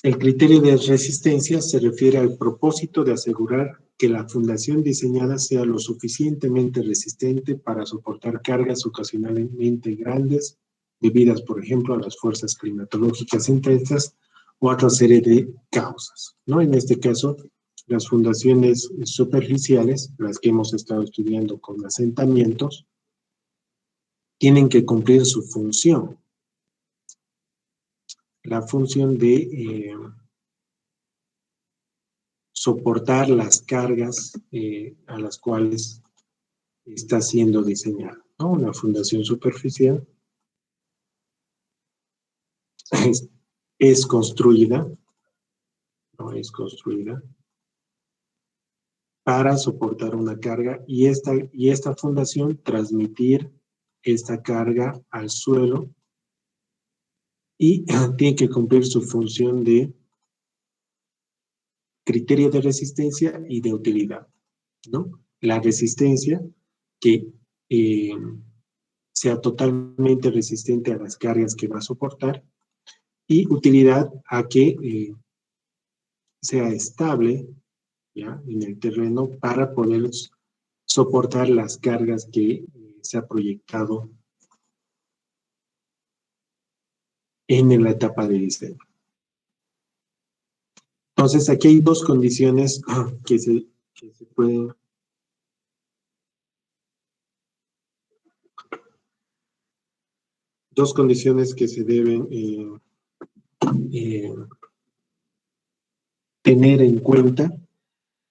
El criterio de resistencia se refiere al propósito de asegurar que la fundación diseñada sea lo suficientemente resistente para soportar cargas ocasionalmente grandes, debidas, por ejemplo, a las fuerzas climatológicas intensas o a otra serie de causas, ¿no? En este caso, las fundaciones superficiales, las que hemos estado estudiando con asentamientos, tienen que cumplir su función, la función de soportar las cargas a las cuales está siendo diseñada, ¿no? Una fundación superficial es, es construida, ¿no? Es construida para soportar una carga y esta fundación transmitir esta carga al suelo y tiene que cumplir su función de criterio de resistencia y de utilidad, ¿no? La resistencia que eh, sea totalmente resistente a las cargas que va a soportar y utilidad a que sea estable, ¿ya? En el terreno para poder soportar las cargas que se ha proyectado en la etapa de diseño. Entonces, aquí hay dos condiciones que se pueden dos condiciones que se deben eh, tener en cuenta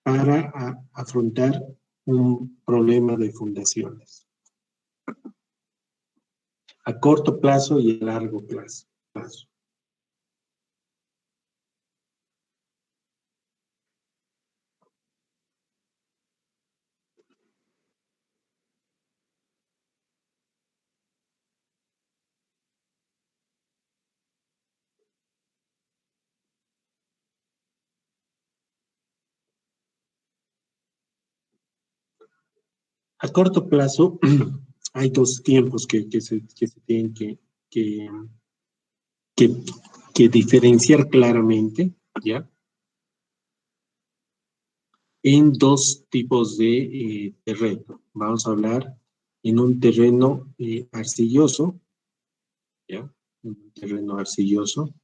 para afrontar un problema de fundaciones a corto plazo y a largo plazo. A corto plazo hay dos tiempos que se tienen que, que, que diferenciar claramente, ¿ya? En dos tipos de terreno. Vamos a hablar en un terreno arcilloso, ¿ya? Un terreno arcilloso.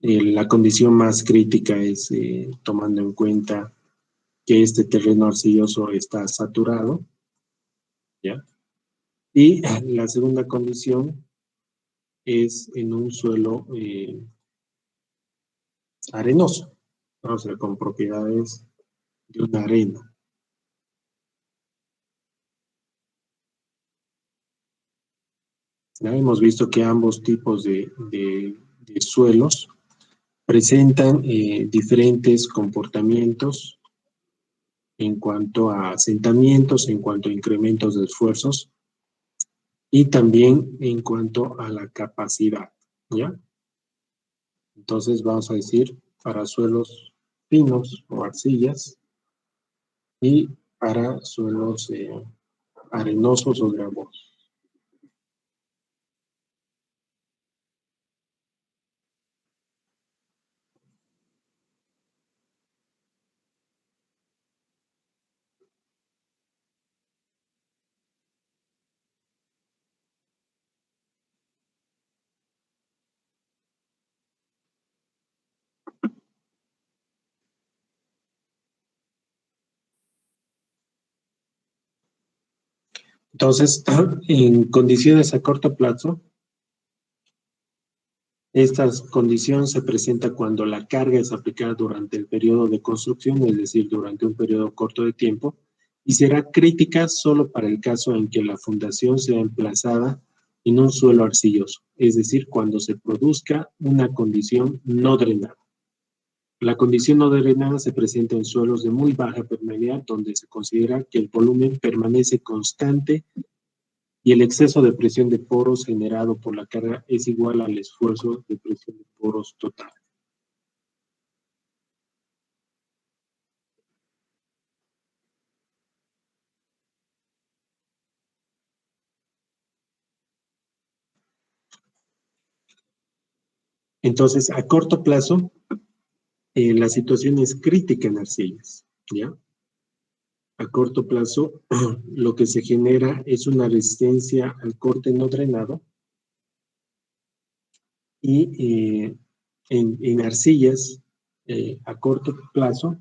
La condición más crítica es tomando en cuenta que este terreno arcilloso está saturado, ¿ya? Y la segunda condición es en un suelo arenoso, o sea, con propiedades de una arena. ¿Ya? Hemos visto que ambos tipos de suelos presentan diferentes comportamientos en cuanto a asentamientos, en cuanto a incrementos de esfuerzos y también en cuanto a la capacidad, ¿ya? Entonces vamos a decir para suelos finos o arcillas y para suelos arenosos o gravosos. Entonces, en condiciones a corto plazo, esta condición se presenta cuando la carga es aplicada durante el periodo de construcción, es decir, durante un periodo corto de tiempo, y será crítica solo para el caso en que la fundación sea emplazada en un suelo arcilloso, es decir, cuando se produzca una condición no drenada. La condición no drenada se presenta en suelos de muy baja permeabilidad, donde se considera que el volumen permanece constante y el exceso de presión de poros generado por la carga es igual al esfuerzo de presión de poros total. Entonces, a corto plazo, la situación es crítica en arcillas, ¿ya? A corto plazo, lo que se genera es una resistencia al corte no drenado y en arcillas, a corto plazo,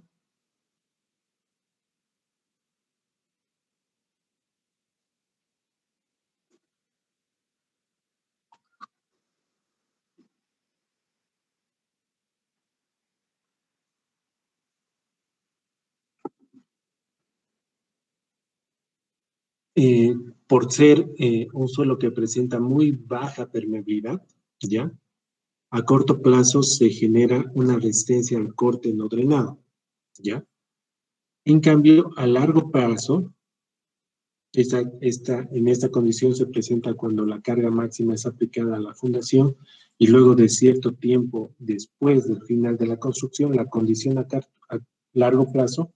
eh, por ser un suelo que presenta muy baja permeabilidad, ¿ya? A corto plazo se genera una resistencia al corte no drenado, ¿ya? En cambio, a largo plazo, en esta condición se presenta cuando la carga máxima es aplicada a la fundación y luego de cierto tiempo después del final de la construcción, la condición a largo plazo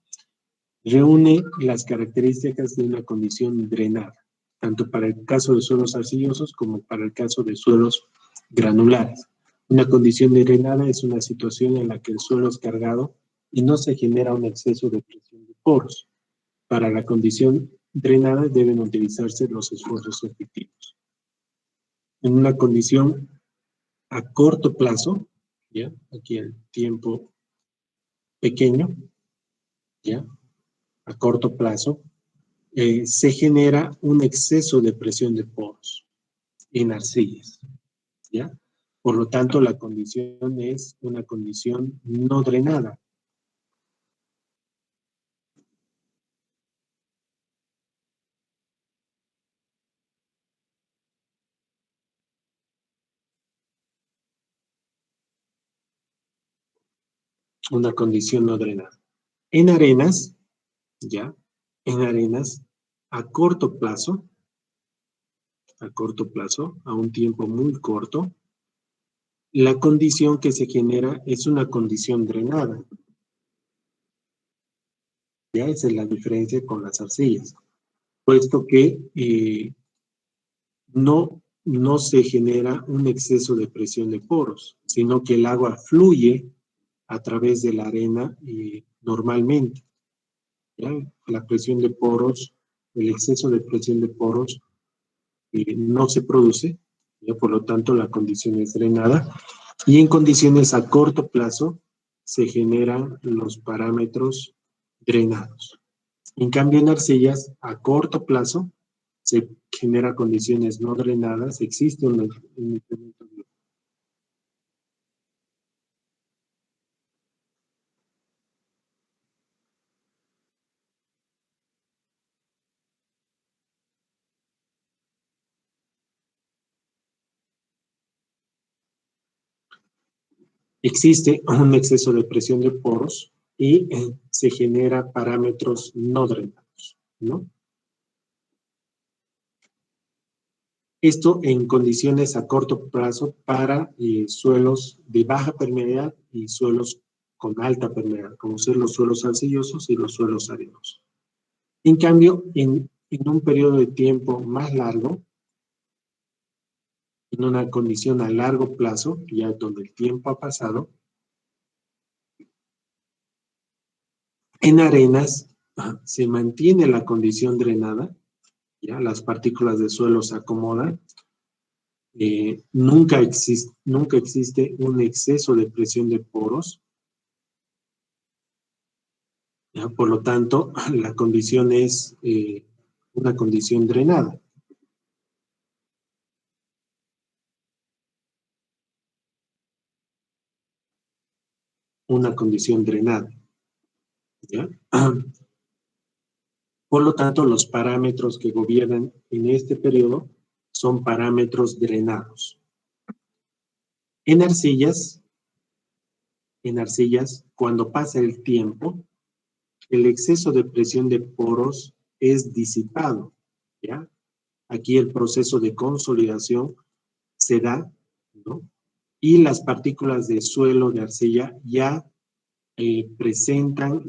reúne las características de una condición drenada, tanto para el caso de suelos arcillosos como para el caso de suelos granulares. Una condición drenada es una situación en la que el suelo es cargado y no se genera un exceso de presión de poros. Para la condición drenada deben utilizarse los esfuerzos efectivos. En una condición a corto plazo, ¿ya? Aquí el tiempo pequeño, ¿ya? A corto plazo, se genera un exceso de presión de poros en arcillas, ¿ya? Por lo tanto, la condición es una condición no drenada. Una condición no drenada. En arenas, ¿ya? En arenas, a corto plazo, a un tiempo muy corto, la condición que se genera es una condición drenada. Ya esa es la diferencia con las arcillas, puesto que no se genera un exceso de presión de poros, sino que el agua fluye a través de la arena normalmente. ¿Ya? La presión de poros, el exceso de presión de poros no se produce, ¿ya? Por lo tanto la condición es drenada y en condiciones a corto plazo se generan los parámetros drenados. En cambio, en arcillas, a corto plazo, se genera condiciones no drenadas, existe un incremento de... Existe un exceso de presión de poros y se genera parámetros no drenados, ¿no? Esto en condiciones a corto plazo para suelos de baja permeabilidad y suelos con alta permeabilidad, como ser los suelos arcillosos y los suelos arenosos. En cambio, en un periodo de tiempo más largo, en una condición a largo plazo, ya donde el tiempo ha pasado, en arenas se mantiene la condición drenada, ya las partículas de suelo se acomodan, nunca existe un exceso de presión de poros, ¿ya? Por lo tanto, la condición es una condición drenada. Una condición drenada, ¿ya? Por lo tanto, los parámetros que gobiernan en este periodo son parámetros drenados. En arcillas, cuando pasa el tiempo, el exceso de presión de poros es disipado, ¿ya? Aquí el proceso de consolidación se da, ¿no? Y las partículas de suelo de arcilla ya presentan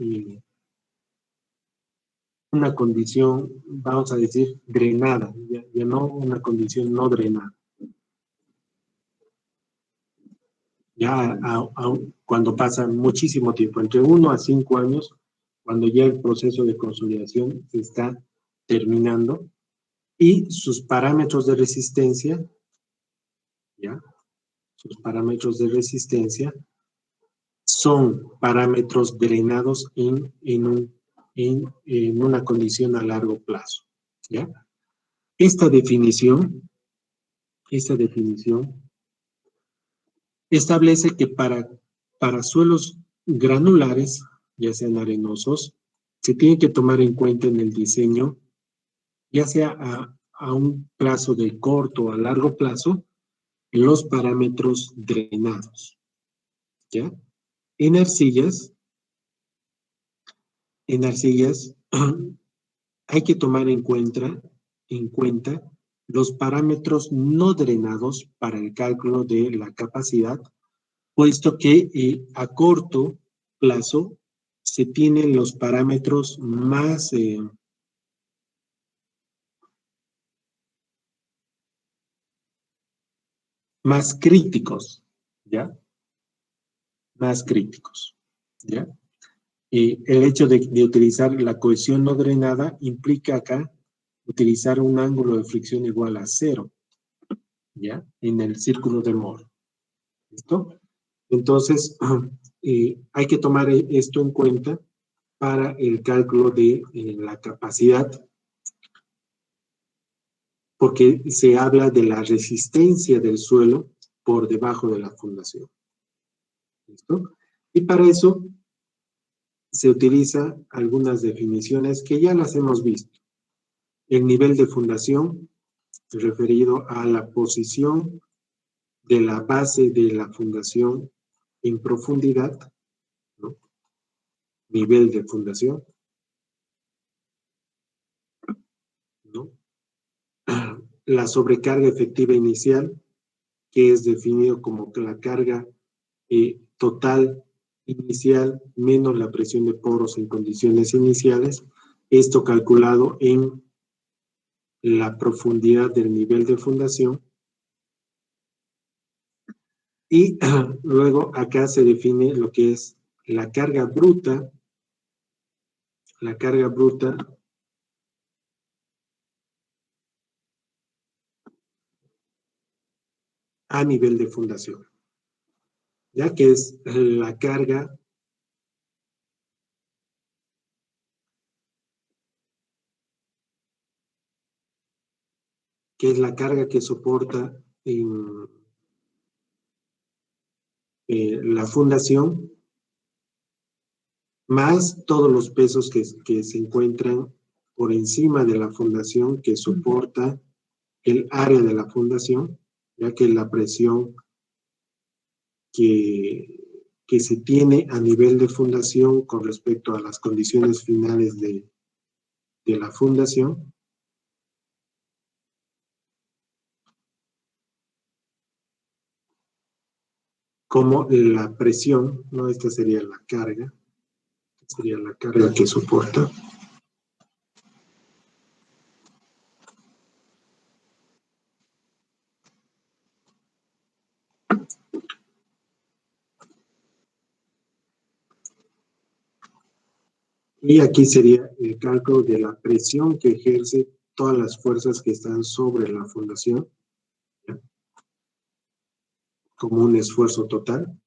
una condición, vamos a decir, drenada, ya no una condición no drenada. ya cuando pasa muchísimo tiempo, entre 1 a 5 años, cuando ya el proceso de consolidación está terminando y sus parámetros de resistencia, ¿ya? Sus parámetros de resistencia son parámetros drenados en una condición a largo plazo, ¿ya? Esta definición establece que para suelos granulares, ya sean arenosos, se tiene que tomar en cuenta en el diseño, ya sea a un plazo de corto o a largo plazo, los parámetros drenados, ¿ya? En arcillas, hay que tomar en cuenta los parámetros no drenados para el cálculo de la capacidad, puesto que a corto plazo se tienen los parámetros más críticos, ¿ya? Más críticos, ¿ya? El hecho de utilizar la cohesión no drenada implica acá utilizar un ángulo de fricción igual a 0, ¿ya? En el círculo de Moore, ¿listo? Entonces, hay que tomar esto en cuenta para el cálculo de la capacidad, porque se habla de la resistencia del suelo por debajo de la fundación, ¿listo? Y para eso se utilizan algunas definiciones que ya las hemos visto. El nivel de fundación, referido a la posición de la base de la fundación en profundidad, ¿no? Nivel de fundación, ¿no? La sobrecarga efectiva inicial, que es definido como que la carga total inicial menos la presión de poros en condiciones iniciales, esto calculado en la profundidad del nivel de fundación. Y luego acá se define lo que es la carga bruta a nivel de fundación, ya que es la carga que soporta en la fundación, más todos los pesos que se encuentran por encima de la fundación que soporta el área de la fundación, ya que la presión que se tiene a nivel de fundación con respecto a las condiciones finales de la fundación, como la presión, ¿no? Esta sería la carga que soporta. Y aquí sería el cálculo de la presión que ejerce todas las fuerzas que están sobre la fundación, ¿ya? Como un esfuerzo total,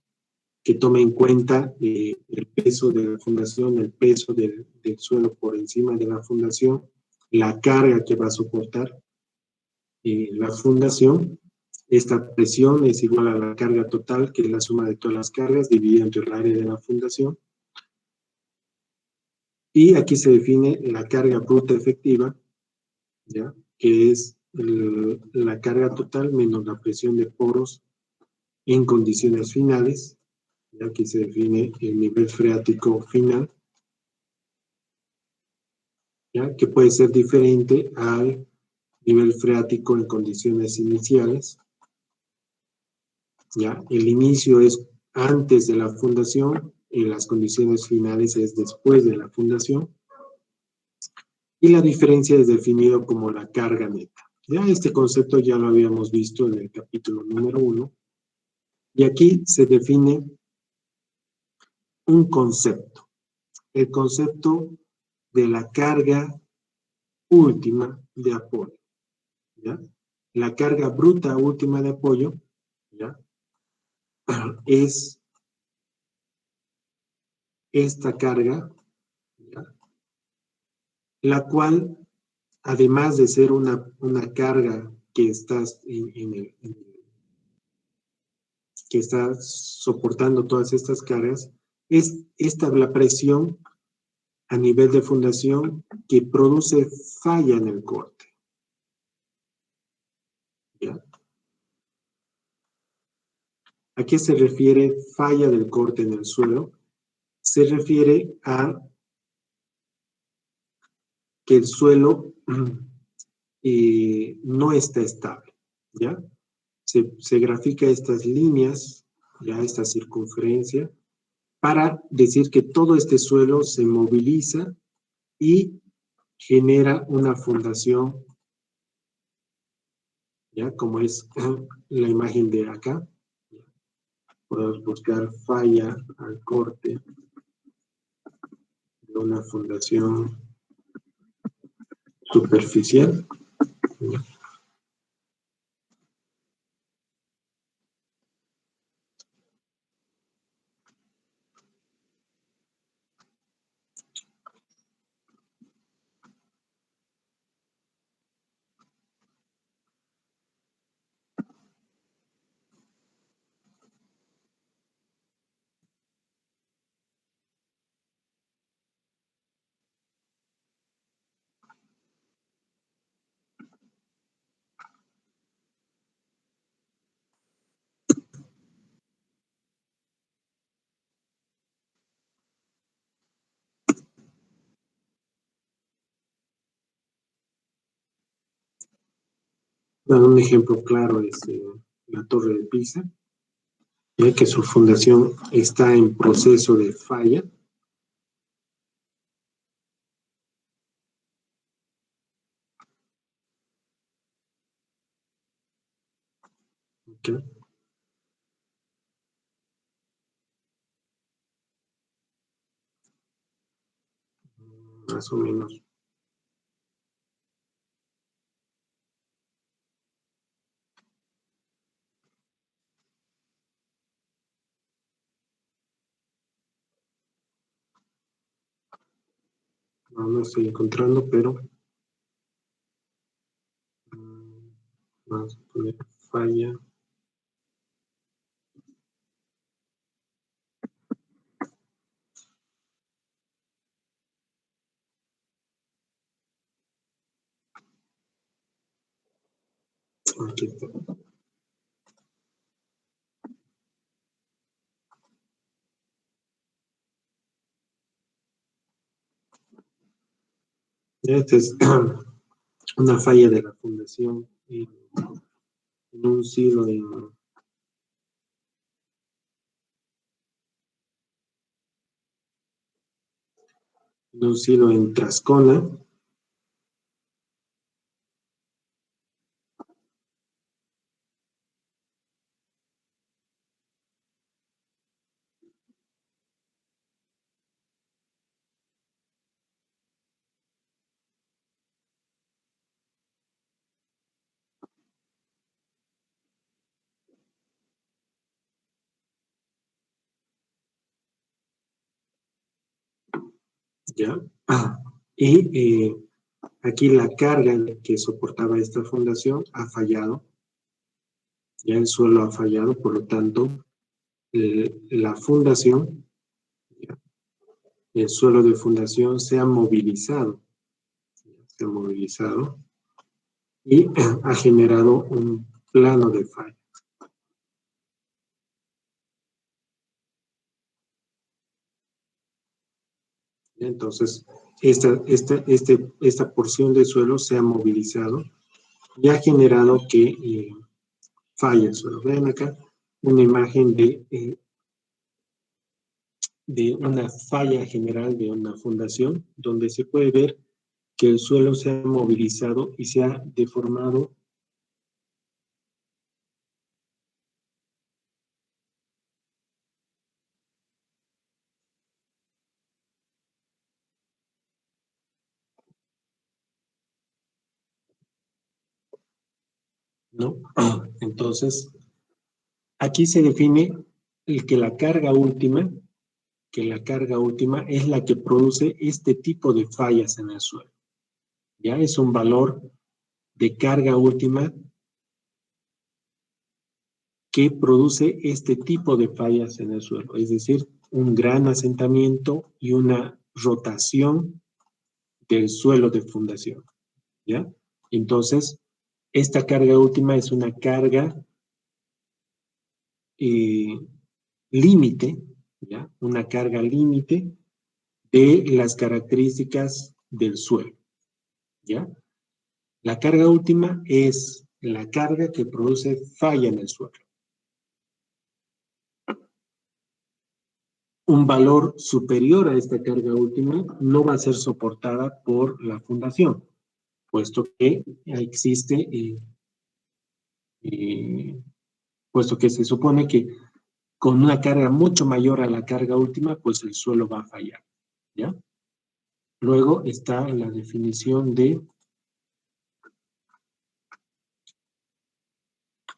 que tome en cuenta el peso de la fundación, el peso del suelo por encima de la fundación, la carga que va a soportar la fundación. Esta presión es igual a la carga total, que es la suma de todas las cargas dividida entre el área de la fundación. Y aquí se define la carga bruta efectiva, ¿ya? Que es la carga total menos la presión de poros en condiciones finales. Y aquí se define el nivel freático final, ¿ya? Que puede ser diferente al nivel freático en condiciones iniciales. ¿Ya? El inicio es antes de la fundación y las condiciones finales es después de la fundación. Y la diferencia es definido como la carga neta. Ya este concepto ya lo habíamos visto en el capítulo número 1, Y aquí se define un concepto, el concepto de la carga última de apoyo, ¿ya? La carga bruta última de apoyo, ¿ya? Es esta carga, ¿ya? La cual, además de ser una carga que que está soportando todas estas cargas, es esta la presión a nivel de fundación que produce falla en el corte, ¿ya? ¿A qué se refiere falla del corte en el suelo? Se refiere a que el suelo no está estable, ¿ya? Se grafica estas líneas, ya esta circunferencia, para decir que todo este suelo se moviliza y genera una fundación, ¿ya? Como es la imagen de acá. Podemos buscar falla al corte de una fundación superficial. Bueno, un ejemplo claro es la Torre de Pisa, ya que su fundación está en proceso de falla. ¿Okay? Más o menos. No, no estoy encontrando, pero vamos a poner falla. Aquí está. Esta es una falla de la fundación en un silo en Trascona. ¿Ya? Y aquí la carga que soportaba esta fundación ha fallado, ya el suelo ha fallado, por lo tanto, la fundación, ¿ya? El suelo de fundación se ha movilizado y ha generado un plano de falla. Entonces, esta porción de suelo se ha movilizado y ha generado que falla el suelo. Vean acá una imagen de una falla general de una fundación, donde se puede ver que el suelo se ha movilizado y se ha deformado ¿no? Entonces, aquí se define que la carga última, es la que produce este tipo de fallas en el suelo. Ya es un valor de carga última que produce este tipo de fallas en el suelo, es decir, un gran asentamiento y una rotación del suelo de fundación, ¿ya? Entonces, esta carga última es una carga eh, límite, ¿ya? Una carga límite de las características del suelo, ¿ya? La carga última es la carga que produce falla en el suelo. Un valor superior a esta carga última no va a ser soportada por la fundación, puesto que existe, eh, puesto que se supone que con una carga mucho mayor a la carga última, pues el suelo va a fallar, ¿ya? Luego está la definición de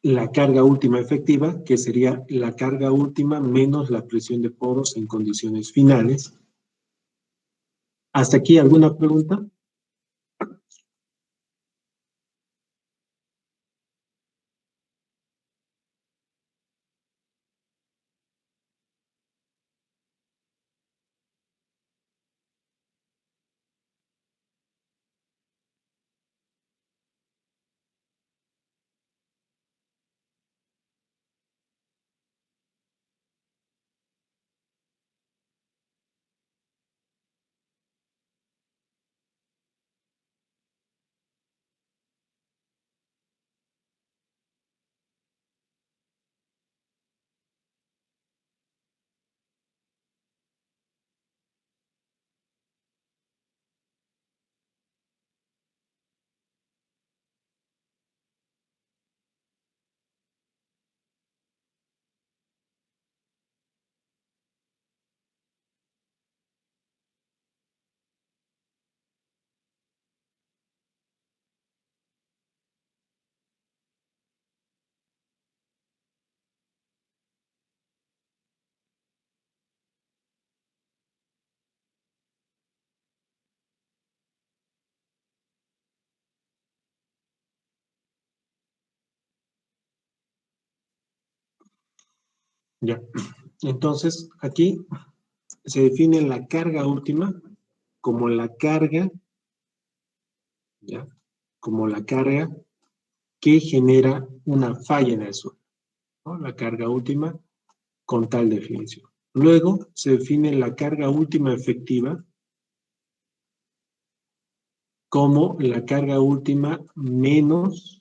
la carga última efectiva, que sería la carga última menos la presión de poros en condiciones finales. ¿Hasta aquí alguna pregunta? Ya. Entonces, aquí se define la carga última como la carga, ¿ya? Como la carga que genera una falla en el suelo, ¿no? La carga última con tal definición. Luego se define la carga última efectiva como la carga última menos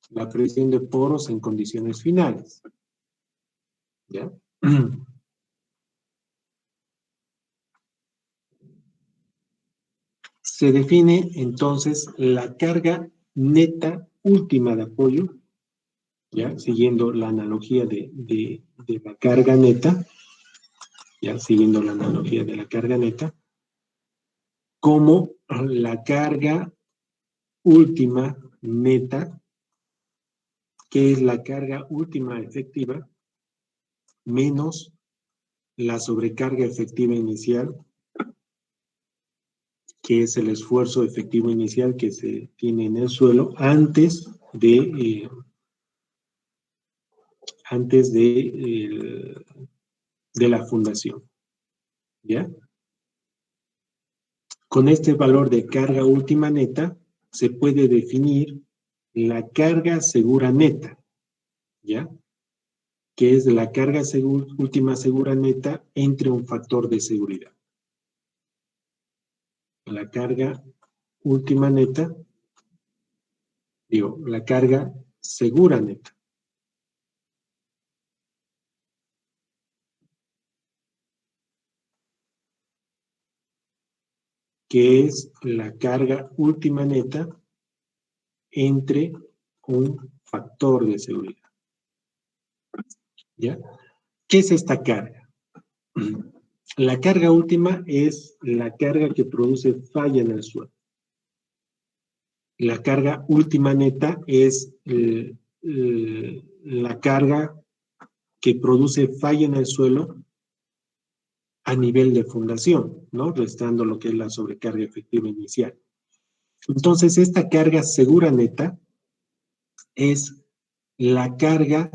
la presión de poros en condiciones finales, ¿ya? Se define entonces la carga neta última de apoyo, ¿ya? Siguiendo la analogía de la carga neta, ¿ya? Siguiendo la analogía de la carga neta, como la carga última neta, que es la carga última efectiva, menos la sobrecarga efectiva inicial, que es el esfuerzo efectivo inicial que se tiene en el suelo antes de la fundación, ¿ya? Con este valor de carga última neta se puede definir la carga segura neta, ¿ya? Que es la carga última segura neta entre un factor de seguridad. La carga última neta, la carga segura neta, que es la carga última neta entre un factor de seguridad, ¿ya? ¿Qué es esta carga? La carga última es la carga que produce falla en el suelo. La carga última neta es la carga que produce falla en el suelo a nivel de fundación, ¿no? Restando lo que es la sobrecarga efectiva inicial. Entonces, esta carga segura neta es la carga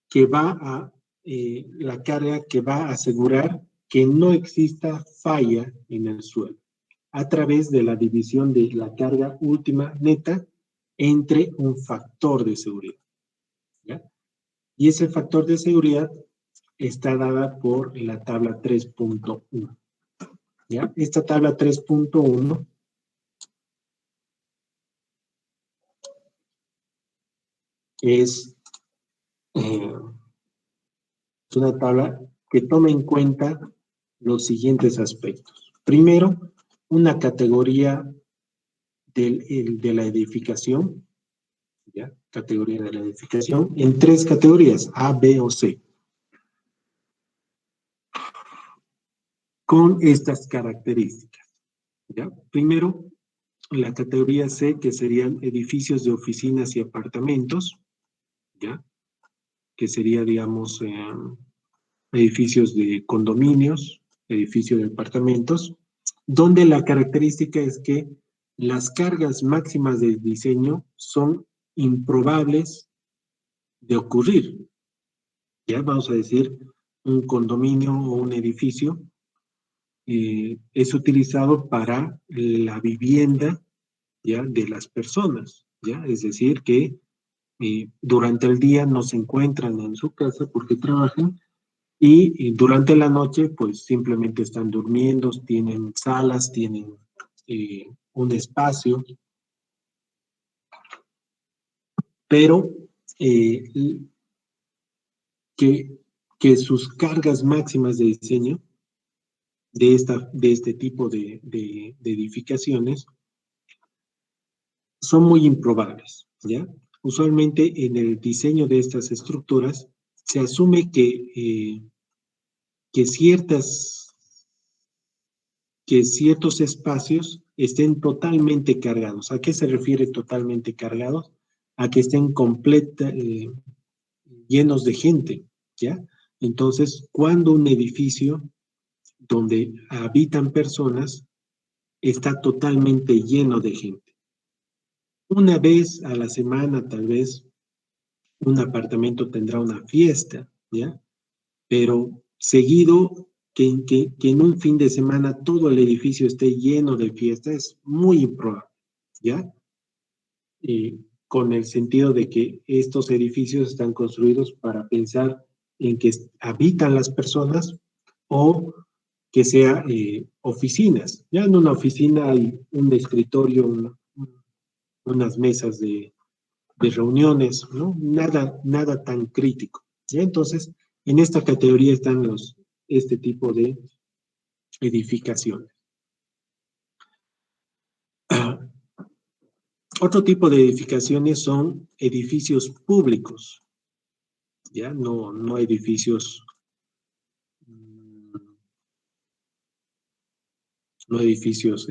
que va a asegurar que no exista falla en el suelo a través de la división de la carga última neta entre un factor de seguridad, ¿ya? Y ese factor de seguridad está dada por la tabla 3.1, ¿ya? Esta tabla 3.1 es una tabla que toma en cuenta los siguientes aspectos. Primero, una categoría de la edificación, ¿ya? Categoría de la edificación en 3 categorías, A, B o C, con estas características, ¿ya? Primero, la categoría C, que serían edificios de oficinas y apartamentos, ¿ya? Que sería, digamos, edificios de condominios, edificios de apartamentos, donde la característica es que las cargas máximas de diseño son improbables de ocurrir. Ya vamos a decir, un condominio o un edificio es utilizado para la vivienda, ¿ya? De las personas, ¿ya? Es decir, que durante el día no se encuentran en su casa porque trabajan y durante la noche pues simplemente están durmiendo, tienen salas, tienen un espacio, pero eh, que, que sus cargas máximas de diseño de este tipo de edificaciones son muy improbables, ¿ya? Usualmente en el diseño de estas estructuras se asume que, que ciertos espacios estén totalmente cargados. ¿A qué se refiere totalmente cargados? A que estén llenos de gente, ¿ya? Entonces, cuando un edificio donde habitan personas está totalmente lleno de gente. Una vez a la semana, tal vez, un apartamento tendrá una fiesta, ¿ya? Pero seguido, que en un fin de semana todo el edificio esté lleno de fiesta es muy improbable, ¿ya? Con el sentido de que estos edificios están construidos para pensar en que habitan las personas o que sea oficinas. Ya en una oficina hay un escritorio, unas mesas de reuniones, ¿no? Nada tan crítico. ¿Ya? Entonces, en esta categoría están este tipo de edificaciones. Otro tipo de edificaciones son edificios públicos, ¿ya? No edificios, no edificios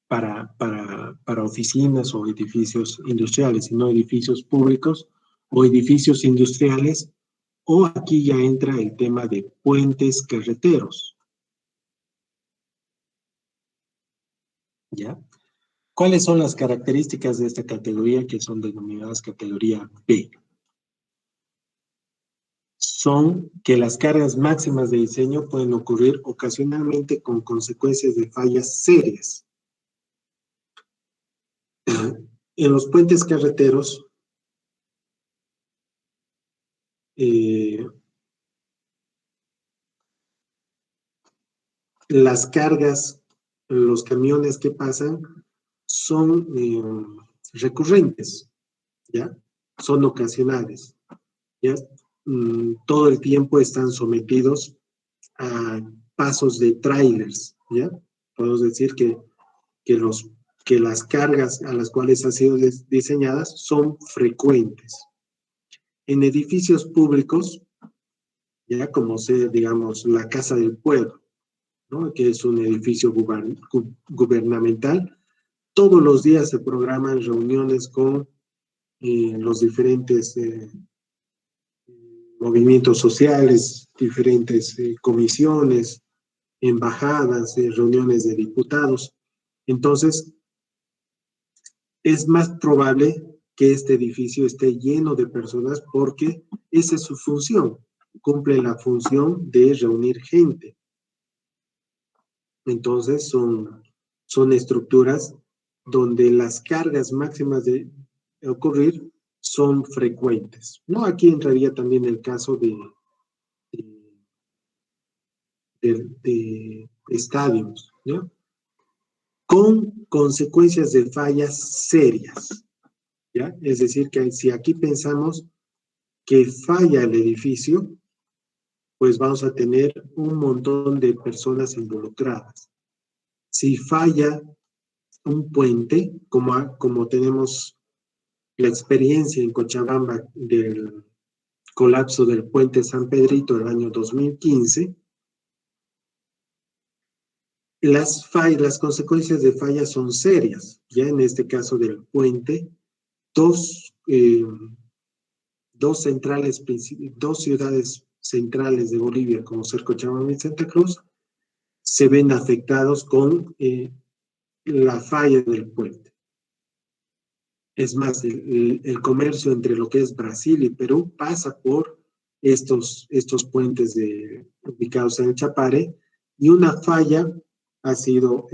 para oficinas o edificios industriales, sino edificios públicos o edificios industriales, o aquí ya entra el tema de puentes carreteros, ¿ya? ¿Cuáles son las características de esta categoría que son denominadas categoría B? Son que las cargas máximas de diseño pueden ocurrir ocasionalmente con consecuencias de fallas serias. En los puentes carreteros, las cargas, los camiones que pasan son recurrentes, ¿ya? Son ocasionales, ¿ya? Todo el tiempo están sometidos a pasos de trailers, ¿ya? Podemos decir que, los, que las cargas a las cuales han sido diseñadas son frecuentes. En edificios públicos, ya como sea, digamos, la Casa del Pueblo, ¿no? Que es un edificio gubernamental, todos los días se programan reuniones con los diferentes movimientos sociales, diferentes comisiones, embajadas, reuniones de diputados. Entonces, es más probable que este edificio esté lleno de personas porque esa es su función, cumple la función de reunir gente. Entonces, son estructuras donde las cargas máximas de ocurrir son frecuentes. ¿No? Aquí entraría también el caso de estadios, ¿no? Con consecuencias de fallas serias, ¿ya? Es decir, que si aquí pensamos que falla el edificio, pues vamos a tener un montón de personas involucradas. Si falla un puente, como tenemos la experiencia en Cochabamba del colapso del puente San Pedrito del año 2015, las consecuencias de falla son serias. Ya en este caso del puente, dos ciudades centrales de Bolivia, como ser Cochabamba y Santa Cruz, se ven afectados con la falla del puente. Es más, el comercio entre lo que es Brasil y Perú pasa por estos puentes ubicados en el Chapare, y una falla ha sido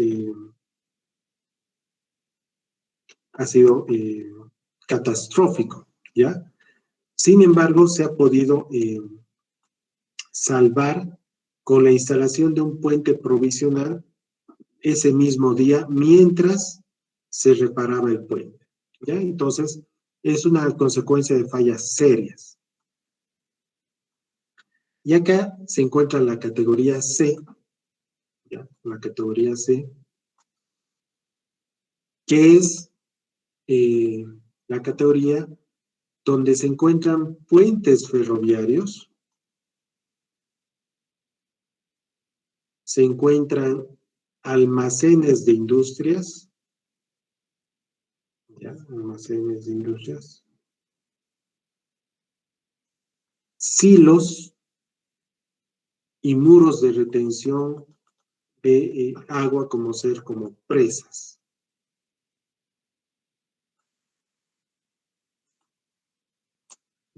catastrófico, ¿ya? Sin embargo, se ha podido salvar con la instalación de un puente provisional ese mismo día mientras se reparaba el puente, ¿ya? Entonces, es una consecuencia de fallas serias. Y acá se encuentra la categoría C, ¿ya? La categoría C, que es la categoría donde se encuentran puentes ferroviarios, se encuentran almacenes de industrias, ¿ya? Almacenes de industrias, silos y muros de retención de agua como presas.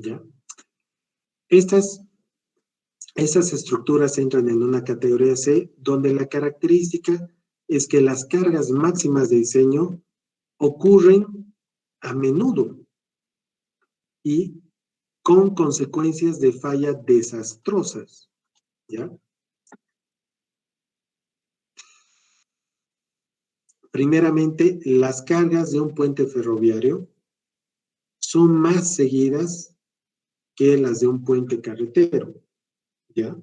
¿Ya? Estas estructuras entran en una categoría C, donde la característica es que las cargas máximas de diseño ocurren a menudo y con consecuencias de falla desastrosas, ¿ya? Primeramente, las cargas de un puente ferroviario son más seguidas que las de un puente carretero, ¿ya?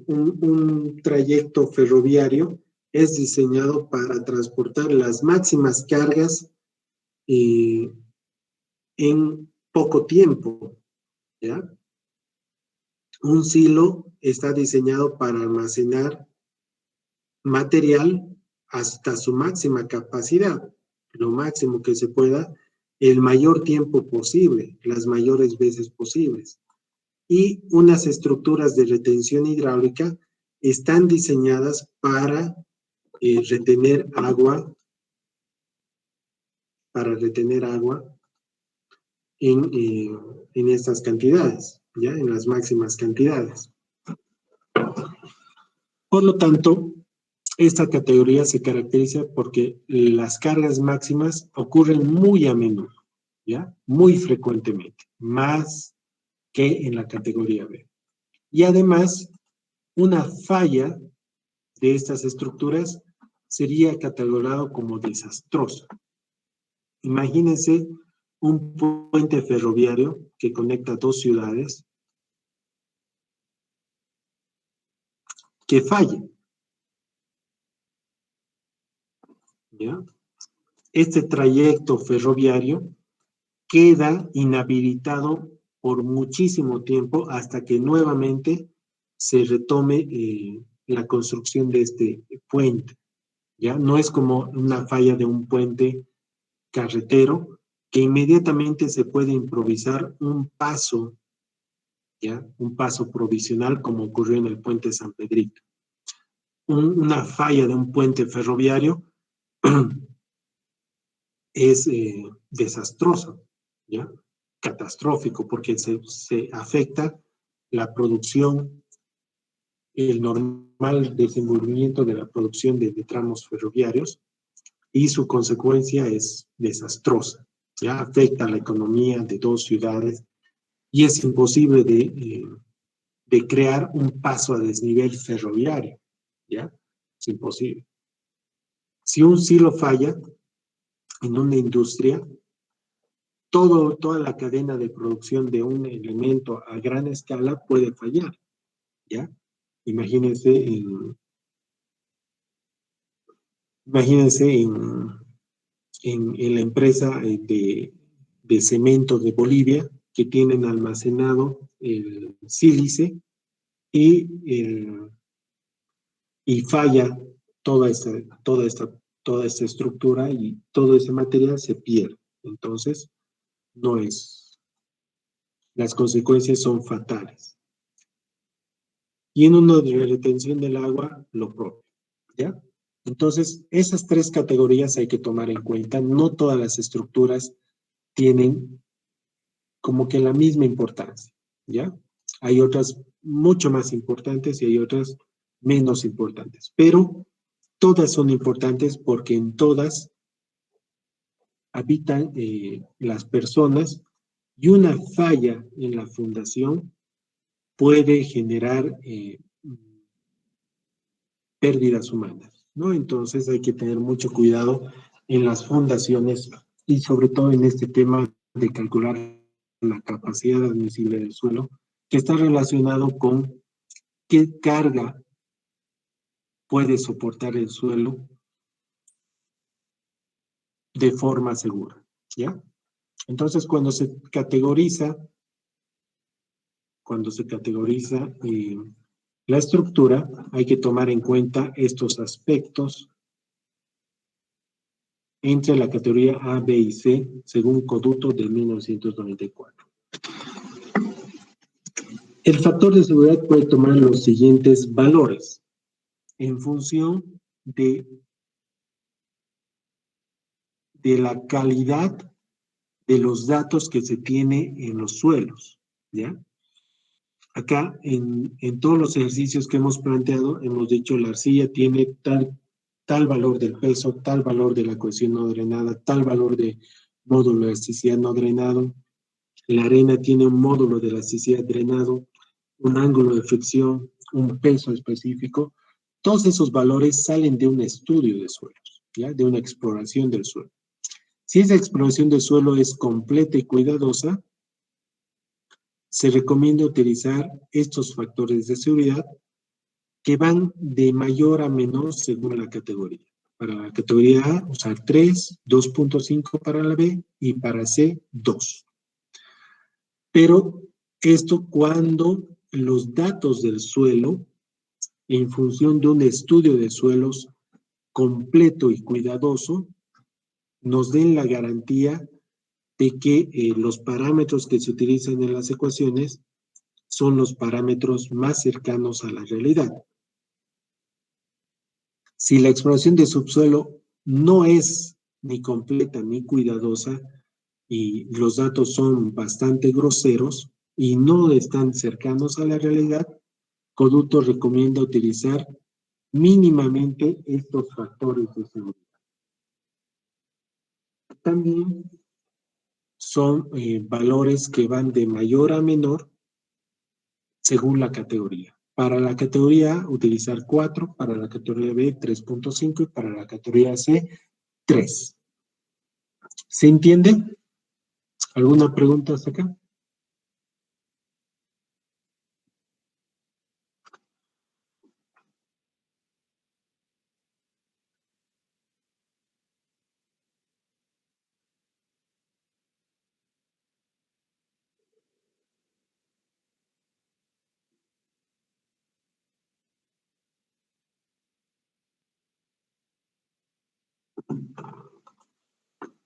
Un trayecto ferroviario es diseñado para transportar las máximas cargas en poco tiempo, ¿ya? Un silo está diseñado para almacenar material hasta su máxima capacidad, lo máximo que se pueda, el mayor tiempo posible, las mayores veces posibles. Y unas estructuras de retención hidráulica están diseñadas para retener agua en estas cantidades, ¿ya? En las máximas cantidades. Por lo tanto, esta categoría se caracteriza porque las cargas máximas ocurren muy a menudo, ¿ya? Muy frecuentemente, más que en la categoría B. Y además, una falla de estas estructuras sería catalogado como desastroso. Imagínense un puente ferroviario que conecta dos ciudades que falle, ¿ya? Este trayecto ferroviario queda inhabilitado por muchísimo tiempo hasta que nuevamente se retome la construcción de este puente, ¿ya? No es como una falla de un puente carretero, que inmediatamente se puede improvisar un paso, ¿ya? Un paso provisional como ocurrió en el puente San Pedrito. Una falla de un puente ferroviario es desastroso, ¿ya? Catastrófico, porque se afecta la producción, el normal desenvolvimiento de la producción de tramos ferroviarios y su consecuencia es desastrosa, ¿ya? Afecta a la economía de dos ciudades y es imposible de crear un paso a desnivel ferroviario, ¿ya? Es imposible. Si un silo falla en una industria, toda la cadena de producción de un elemento a gran escala puede fallar, ¿ya? Imagínense en la empresa de cemento de Bolivia que tienen almacenado el sílice y, y falla toda esta, toda esta, toda esta estructura y todo ese material se pierde. Entonces, no es, las consecuencias son fatales. Y en una de retención del agua, lo propio, ¿ya? Entonces, esas tres categorías hay que tomar en cuenta. No todas las estructuras tienen como que la misma importancia, ¿ya? Hay otras mucho más importantes y hay otras menos importantes, pero todas son importantes porque en todas habitan las personas y una falla en la fundación puede generar pérdidas humanas, ¿no? Entonces hay que tener mucho cuidado en las fundaciones y sobre todo en este tema de calcular la capacidad admisible del suelo, que está relacionado con qué carga puede soportar el suelo de forma segura, ¿ya? Entonces, cuando se categoriza la estructura, hay que tomar en cuenta estos aspectos entre la categoría A, B y C, según Coduto de 1994. El factor de seguridad puede tomar los siguientes valores en función de la calidad de los datos que se tiene en los suelos, ¿ya? Acá, en todos los ejercicios que hemos planteado, hemos dicho la arcilla tiene tal valor del peso, tal valor de la cohesión no drenada, tal valor de módulo de elasticidad no drenado. La arena tiene un módulo de elasticidad drenado, un ángulo de fricción, un peso específico. Todos esos valores salen de un estudio de suelos, ¿ya? De una exploración del suelo. Si esa exploración del suelo es completa y cuidadosa, se recomienda utilizar estos factores de seguridad que van de mayor a menor según la categoría. Para la categoría A, usar 3, 2.5 para la B y para C, 2. Pero esto cuando los datos del suelo, en función de un estudio de suelos completo y cuidadoso, nos den la garantía de que los parámetros que se utilizan en las ecuaciones son los parámetros más cercanos a la realidad. Si la exploración de subsuelo no es ni completa ni cuidadosa y los datos son bastante groseros y no están cercanos a la realidad, Coduto recomienda utilizar mínimamente estos factores de seguridad. También son valores que van de mayor a menor según la categoría. Para la categoría A, utilizar 4, para la categoría B, 3.5 y para la categoría C, 3. ¿Se entiende? ¿Alguna pregunta hasta acá?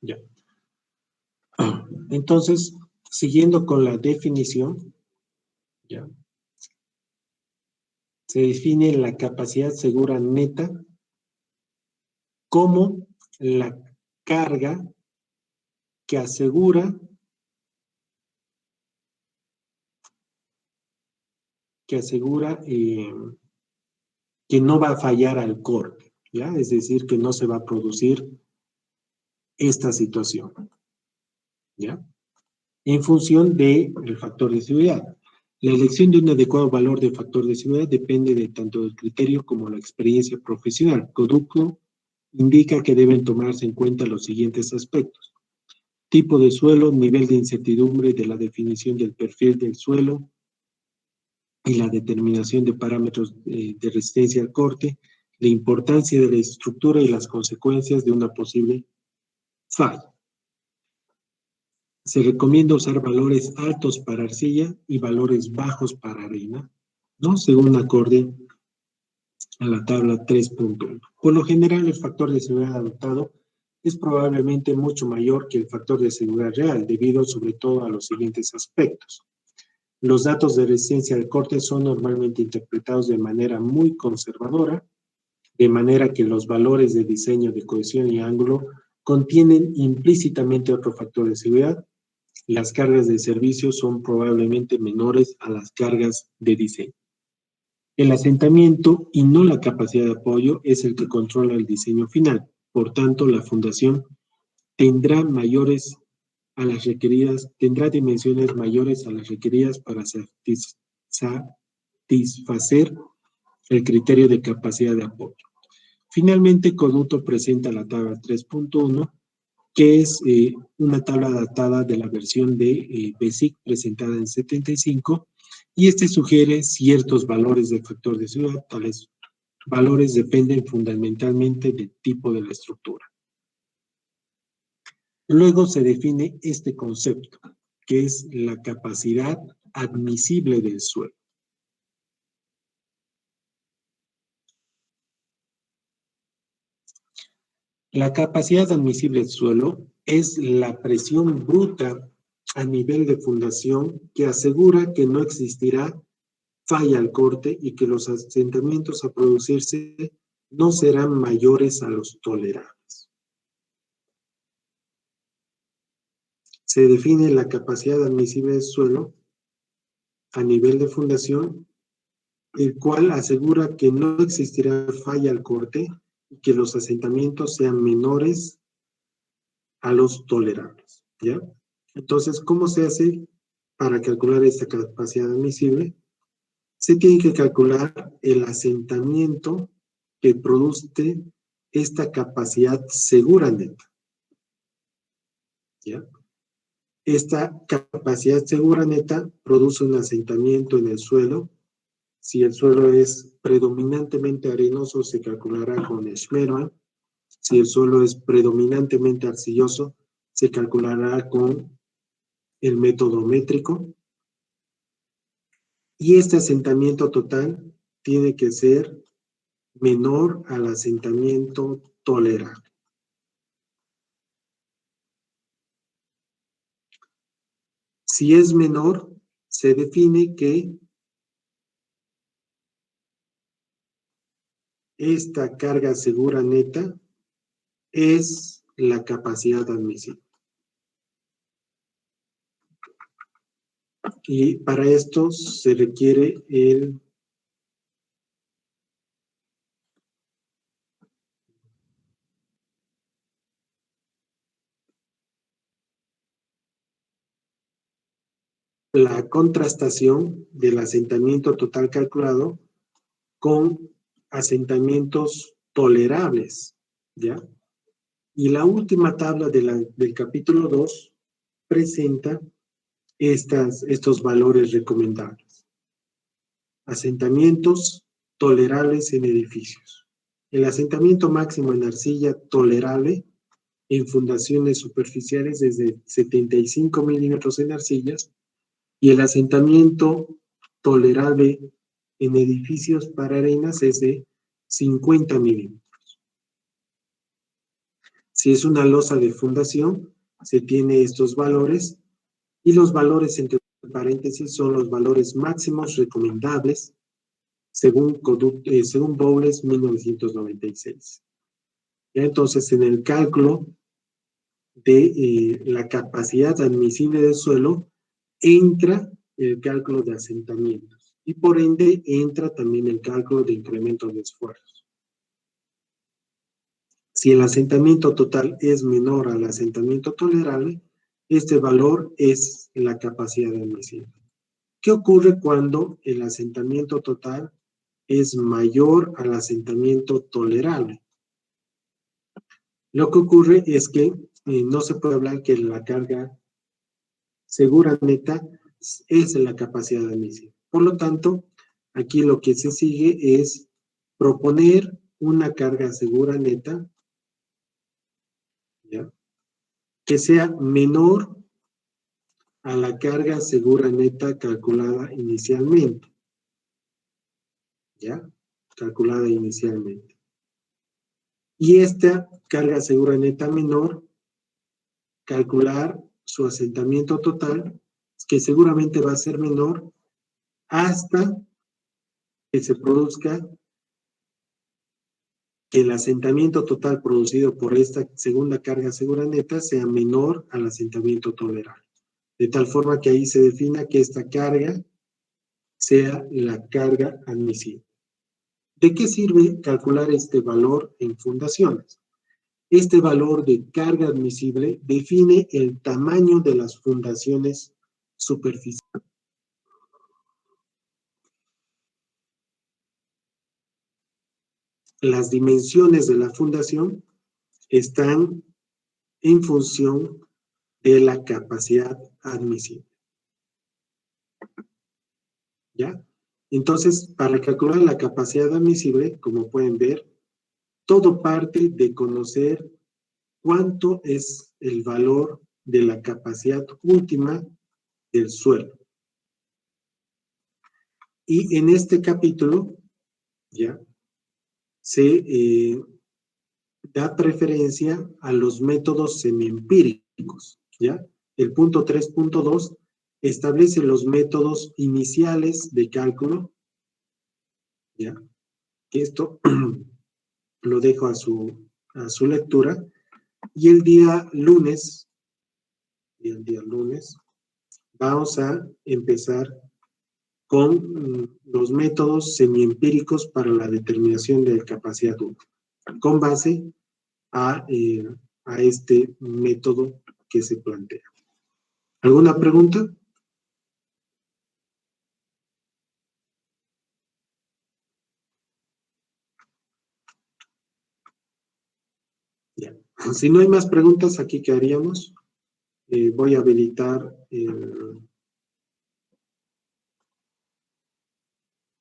Ya. Entonces, siguiendo con la definición, ¿ya? Se define la capacidad segura neta como la carga que asegura que no va a fallar al corte, ¿ya? Es decir, que no se va a producir esta situación, ¿ya? En función del factor de seguridad. La elección de un adecuado valor de factor de seguridad depende de tanto del criterio como la experiencia profesional. Producto indica que deben tomarse en cuenta los siguientes aspectos: tipo de suelo, nivel de incertidumbre de la definición del perfil del suelo y la determinación de parámetros de resistencia al corte, la importancia de la estructura y las consecuencias de una posible falla. Se recomienda usar valores altos para arcilla y valores bajos para arena, ¿no? Según acorde a la tabla 3.1. Por lo general, el factor de seguridad adoptado es probablemente mucho mayor que el factor de seguridad real, debido sobre todo a los siguientes aspectos. Los datos de resistencia al corte son normalmente interpretados de manera muy conservadora, de manera que los valores de diseño de cohesión y ángulo contienen implícitamente otro factor de seguridad. Las cargas de servicio son probablemente menores a las cargas de diseño. El asentamiento y no la capacidad de apoyo es el que controla el diseño final. Por tanto, la fundación tendrá tendrá dimensiones mayores a las requeridas para satisfacer el criterio de capacidad de apoyo. Finalmente, Coduto presenta la tabla 3.1, que es una tabla datada de la versión de BESIC presentada en 75, y este sugiere ciertos valores del factor de seguridad. Tales valores dependen fundamentalmente del tipo de la estructura. Luego se define este concepto, que es la capacidad admisible del suelo. La capacidad admisible del suelo es la presión bruta a nivel de fundación que asegura que no existirá falla al corte y que los asentamientos a producirse no serán mayores a los tolerables. Se define la capacidad admisible del suelo a nivel de fundación, el cual asegura que no existirá falla al corte y que los asentamientos sean menores a los tolerables, ¿ya? Entonces, ¿cómo se hace para calcular esta capacidad admisible? Se tiene que calcular el asentamiento que produce esta capacidad segura neta, ¿ya? Esta capacidad segura neta produce un asentamiento en el suelo. Si el suelo es predominantemente arenoso, se calculará con Schmermann. Si el suelo es predominantemente arcilloso, se calculará con el método métrico. Y este asentamiento total tiene que ser menor al asentamiento tolerable. Si es menor, se define que esta carga segura neta es la capacidad admisible. Y para esto se requiere la contrastación del asentamiento total calculado con asentamientos tolerables, ¿ya? Y la última tabla del capítulo 2 presenta estos valores recomendables. Asentamientos tolerables en edificios. El asentamiento máximo en arcilla tolerable en fundaciones superficiales es de 75 milímetros en arcillas, y el asentamiento tolerable en edificios para arenas es de 50 milímetros. Si es una losa de fundación, se tiene estos valores Y los valores entre paréntesis son los valores máximos recomendables según Bowles 1996. ¿Ya? Entonces, en el cálculo de la capacidad admisible del suelo, entra el cálculo de asentamientos y por ende entra también el cálculo de incrementos de esfuerzos. Si el asentamiento total es menor al asentamiento tolerable, este valor es la capacidad admisible. ¿Qué ocurre cuando el asentamiento total es mayor al asentamiento tolerable? Lo que ocurre es que no se puede hablar que la carga segura neta es la capacidad admisible. Por lo tanto, aquí lo que se sigue es proponer una carga segura neta, ¿ya?, que sea menor a la carga segura neta calculada inicialmente, ¿ya? Calculada inicialmente. Y esta carga segura neta menor, calcular su asentamiento total, que seguramente va a ser menor hasta que se produzca que el asentamiento total producido por esta segunda carga segura neta sea menor al asentamiento tolerable. De tal forma que ahí se defina que esta carga sea la carga admisible. ¿De qué sirve calcular este valor en fundaciones? Este valor de carga admisible define el tamaño de las fundaciones superficiales. Las dimensiones de la fundación están en función de la capacidad admisible. ¿Ya? Entonces, para calcular la capacidad admisible, como pueden ver, todo parte de conocer cuánto es el valor de la capacidad última del suelo. Y en este capítulo, ¿ya?, se da preferencia a los métodos semiempíricos, ¿ya? El punto 3.2 establece los métodos iniciales de cálculo, ¿ya? Que esto lo dejo a su lectura. Y el día lunes, vamos a empezar con los métodos semiempíricos para la determinación de capacidad útil, con base a este método que se plantea. ¿Alguna pregunta? Ya. Si no hay más preguntas, aquí quedaríamos. Voy a habilitar